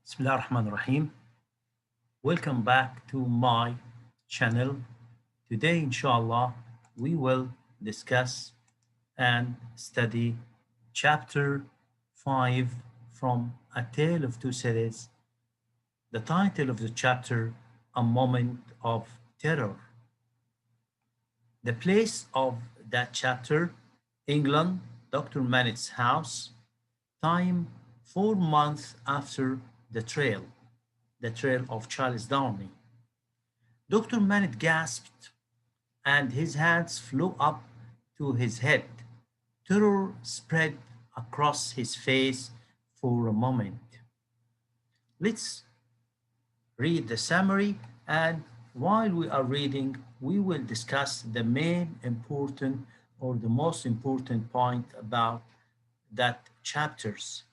Bismillah ar-Rahman ar-Rahim. Welcome back to my channel. Today, inshallah, we will discuss and study chapter 5 from A Tale of Two Cities. The title of the chapter, A Moment of Terror. The place of that chapter, England, Dr. Manet's house, time 4 months after the trail of Charles Darnley. Dr. Manet gasped and his hands flew up to his head. Terror spread across his face for a moment. Let's read the summary, and while we are reading, we will discuss the main important or the most important point about that chapters.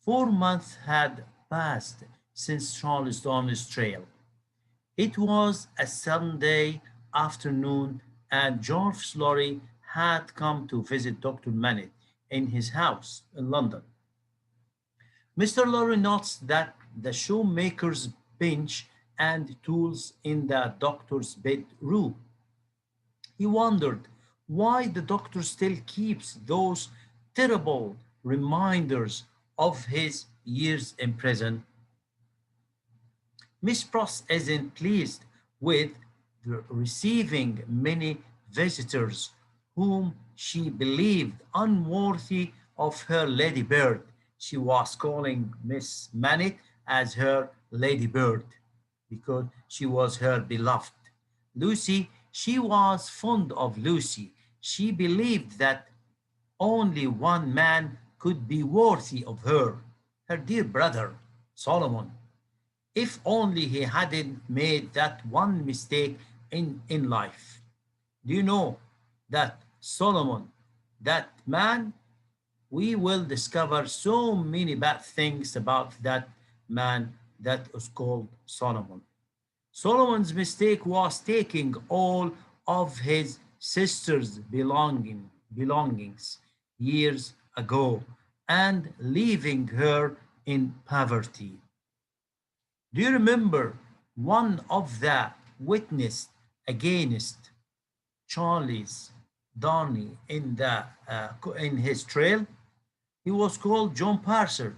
4 months had passed since Charles Darnley's trail. It was a Sunday afternoon, and George Lorry had come to visit Dr. Manet in his house in London. Mr. Lorry notes that the shoemaker's bench and tools in the doctor's bedroom. He wondered why the doctor still keeps those terrible reminders of his years in prison. Miss Pross isn't pleased with receiving many visitors whom she believed unworthy of her Lady Bird. She was calling Miss Manet as her Lady Bird because she was her beloved. Lucy, she was fond of Lucy. She believed that only one man could be worthy of her, her dear brother, Solomon. If only he hadn't made that one mistake in life. Do you know that Solomon, that man, we will discover so many bad things about that man that was called Solomon. Solomon's mistake was taking all of his sister's belongings years ago and leaving her in poverty. Do you remember one of the witness against Charles Darnley in his trail? He was called John Parsard.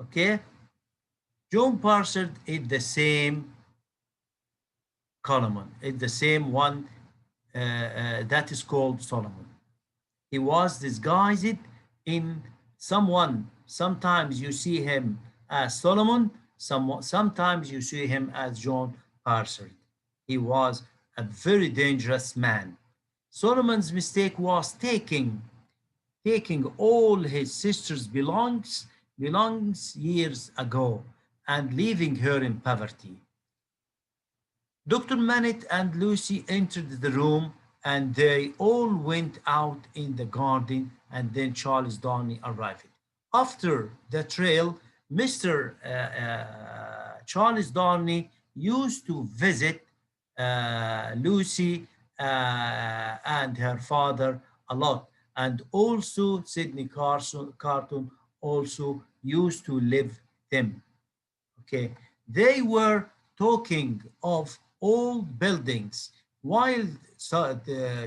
Okay, John Parsard is the same Solomon. It's the same one that is called Solomon. He was disguised in someone. Sometimes you see him as Solomon, sometimes you see him as John Parsard. He was a very dangerous man. Solomon's mistake was taking all his sister's belongs years ago and leaving her in poverty. Dr. Manet and Lucy entered the room and they all went out in the garden, and then Charles Darnley arrived. After the trail, Mr. Charles Darnley used to visit Lucy and her father a lot, and also Sidney Carton also used to live them. Okay, they were talking of old buildings while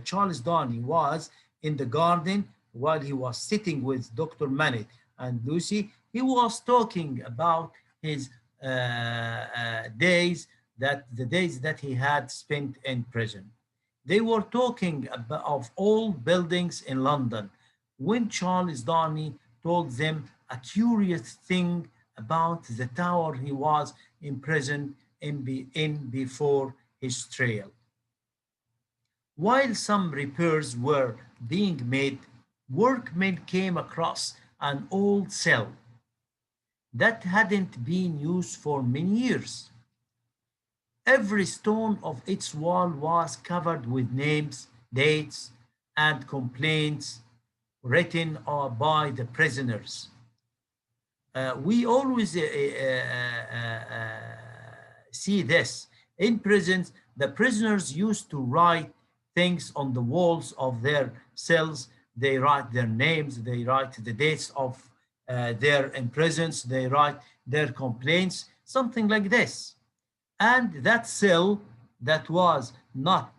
Charles Darnley was in the garden, while he was sitting with Dr. Manet and Lucy. He was talking about his the days that he had spent in prison. They were talking about, of old buildings in London when Charles Darnley told them a curious thing about the tower he was imprisoned in before his trial. While some repairs were being made, workmen came across an old cell that hadn't been used for many years. Every stone of its wall was covered with names, dates, and complaints written by the prisoners. We always see this. In prisons, the prisoners used to write things on the walls of their cells. They write their names, they write the dates of their imprisons, they write their complaints, something like this. And that cell that was not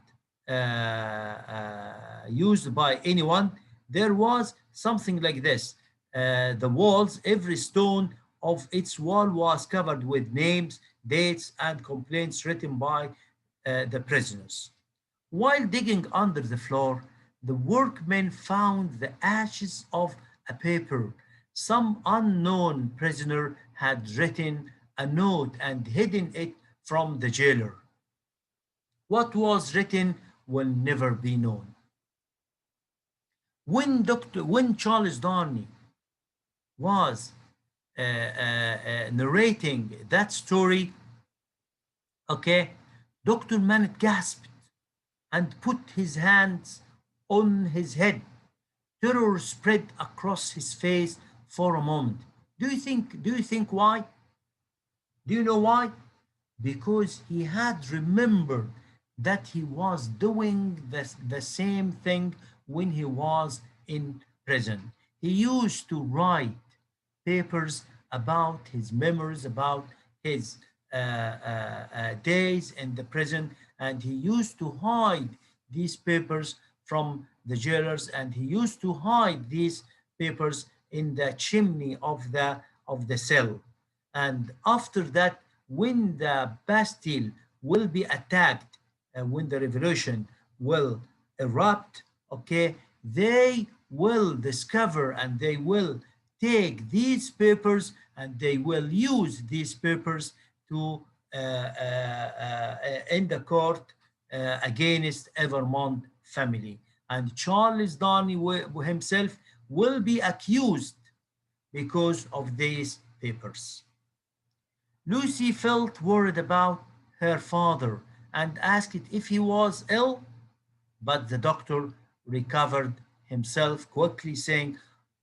used by anyone, there was something like this. The walls, every stone of its wall was covered with names, dates, and complaints written by the prisoners. While digging under the floor, the workmen found the ashes of a paper. Some unknown prisoner had written a note and hidden it from the jailer. What was written will never be known. When Charles Darnley was narrating that story, okay, Dr. Manette gasped and put his hands on his head. Terror spread across his face for a moment. Do you think why? Do you know why? Because he had remembered that he was doing the same thing when he was in prison. He used to write papers about his memories, about his days in the prison, and he used to hide these papers from the jailers, and he used to hide these papers in the chimney of the cell. And after that, when the Bastille will be attacked, when the revolution will erupt, okay, they will discover and they will take these papers and they will use these papers to in the court against Evermond family. And Charles Darnley himself will be accused because of these papers. Lucy felt worried about her father and asked if he was ill, but the doctor recovered himself quickly, saying,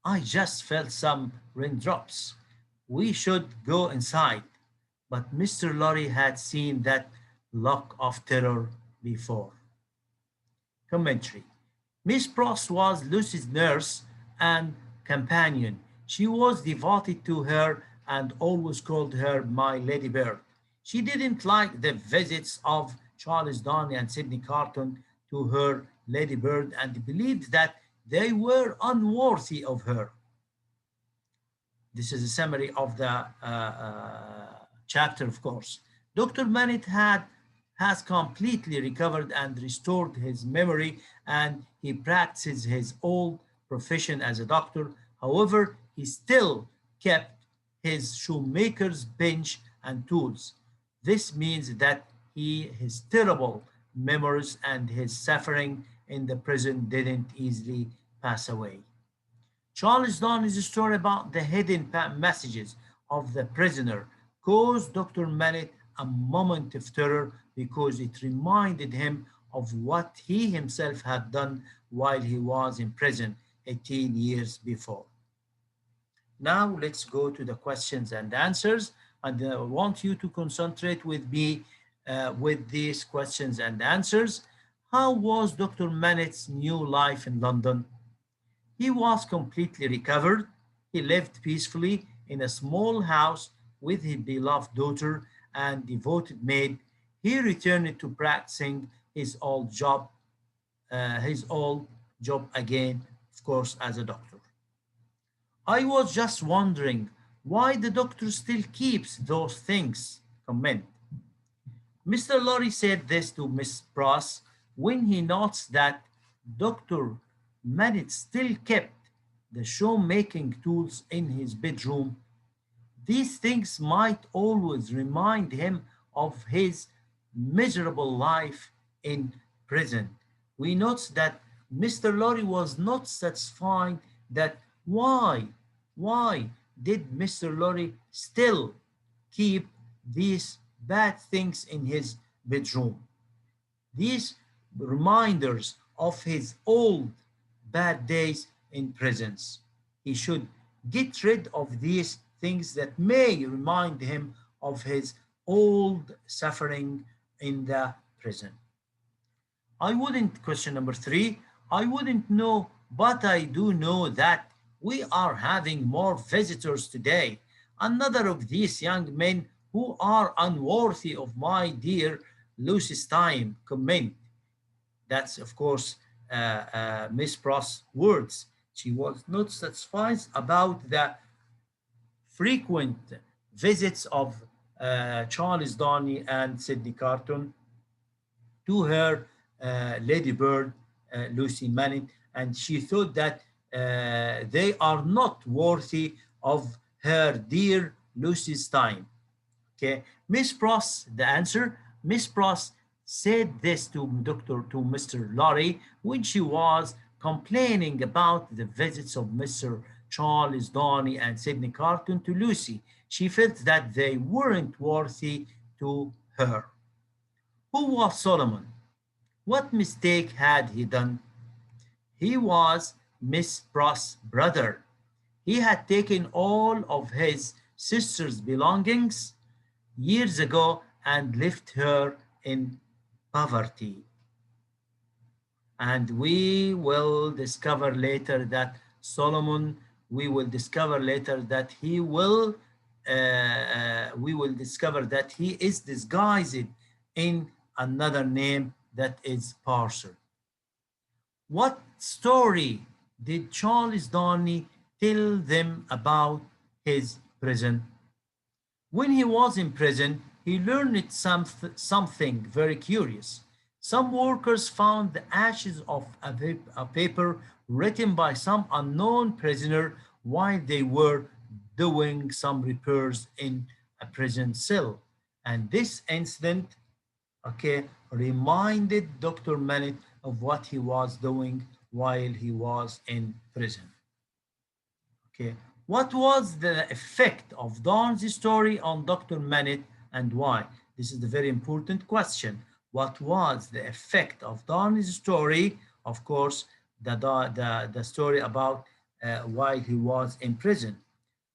I just felt some raindrops. We should go inside. But Mr. Lorry had seen that look of terror before. Commentary. Miss Pross was Lucy's nurse and companion. She was devoted to her and always called her my Lady Bird. She didn't like the visits of Charles Darnley and Sidney Carton to her Lady Bird and believed that they were unworthy of her. This is a summary of the chapter, of course. Dr. Manette has completely recovered and restored his memory, and he practices his old profession as a doctor. However, he still kept his shoemaker's bench and tools. This means that his terrible memories and his suffering in the prison didn't easily pass away. Charles Darnley's story about the hidden messages of the prisoner caused Dr. Mallet a moment of terror because it reminded him of what he himself had done while he was in prison 18 years before. Now let's go to the questions and answers. And I want you to concentrate with me with these questions and answers. How was Dr. Manet's new life in London? He was completely recovered. He lived peacefully in a small house with his beloved daughter and devoted maid. He returned to practicing his old job again, of course, as a doctor. I was just wondering why the doctor still keeps those things. Comment. Mr. Lorry said this to Miss Pross when he notes that Dr. Manette still kept the shoemaking tools in his bedroom. These things might always remind him of his miserable life in prison. We note that Mr. Lorry was not satisfied that why did Mr. Lorry still keep these bad things in his bedroom? These reminders of his old bad days in prisons. He should get rid of these things that may remind him of his old suffering in the prison. Question number 3, I wouldn't know, but I do know that we are having more visitors today. Another of these young men who are unworthy of my dear Lucy's time comment. That's, of course, Miss Pross' words. She was not satisfied about the frequent visits of Charles Donny and Sidney Carton to her Lady Bird, Lucy Manning, and she thought that they are not worthy of her dear Lucy's time. Okay, Miss Pross, the answer, Miss Pross said this to Mr. Lorry when she was complaining about the visits of Mr. Charles Donny and Sidney Carton to Lucy. She felt that they weren't worthy to her. Who was Solomon? What mistake had he done? He was Miss Pross' brother. He had taken all of his sister's belongings years ago and left her in poverty. And we will discover later that we will discover that he is disguised in another name that is Parser. What story did Charles Darnley tell them about his prison? When he was in prison, he learned something very curious. Some workers found the ashes of a paper written by some unknown prisoner while they were doing some repairs in a prison cell. And this incident, okay, reminded Dr. Manet of what he was doing while he was in prison. Okay, what was the effect of Dawn's story on Dr. Manet and why? This is the very important question. What was the effect of Dawn's story? Of course, the story about while he was in prison.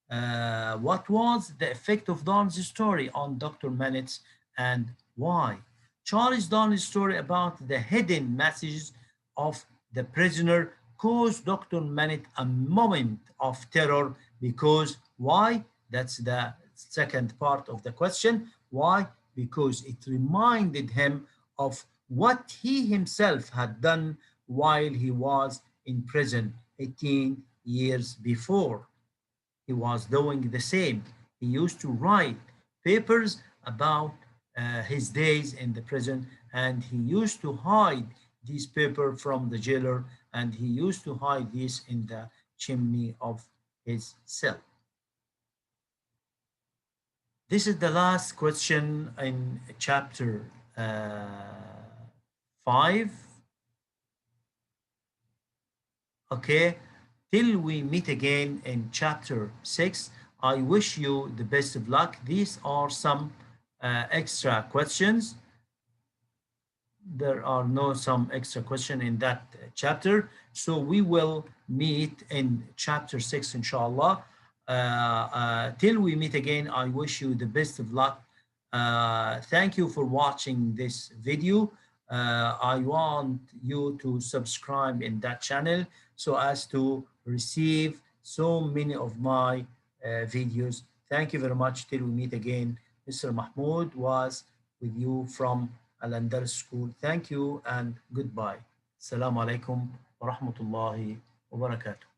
What was the effect of Dawn's story on Dr. Manet's and why? Charles Dawn's story about the hidden messages of the prisoner caused Dr. Manet a moment of terror because why? That's the second part of the question. Why? Because it reminded him of what he himself had done while he was in prison 18 years before. He was doing the same. He used to write papers about his days in the prison, and he used to hide these papers from the jailer, and he used to hide this in the chimney of his cell. This is the last question in chapter 5. Okay, till we meet again in chapter 6, I wish you the best of luck. These are some extra questions. There are no some extra question in that chapter. So we will meet in chapter 6, inshallah. Till we meet again, I wish you the best of luck. Thank you for watching this video. I want you to subscribe in that channel so as to receive so many of my videos. Thank you very much. Till we meet again. Mr. Mahmoud was with you from Al-Andalus School. Thank you and goodbye. Assalamu alaikum wa rahmatullahi wa barakatuh.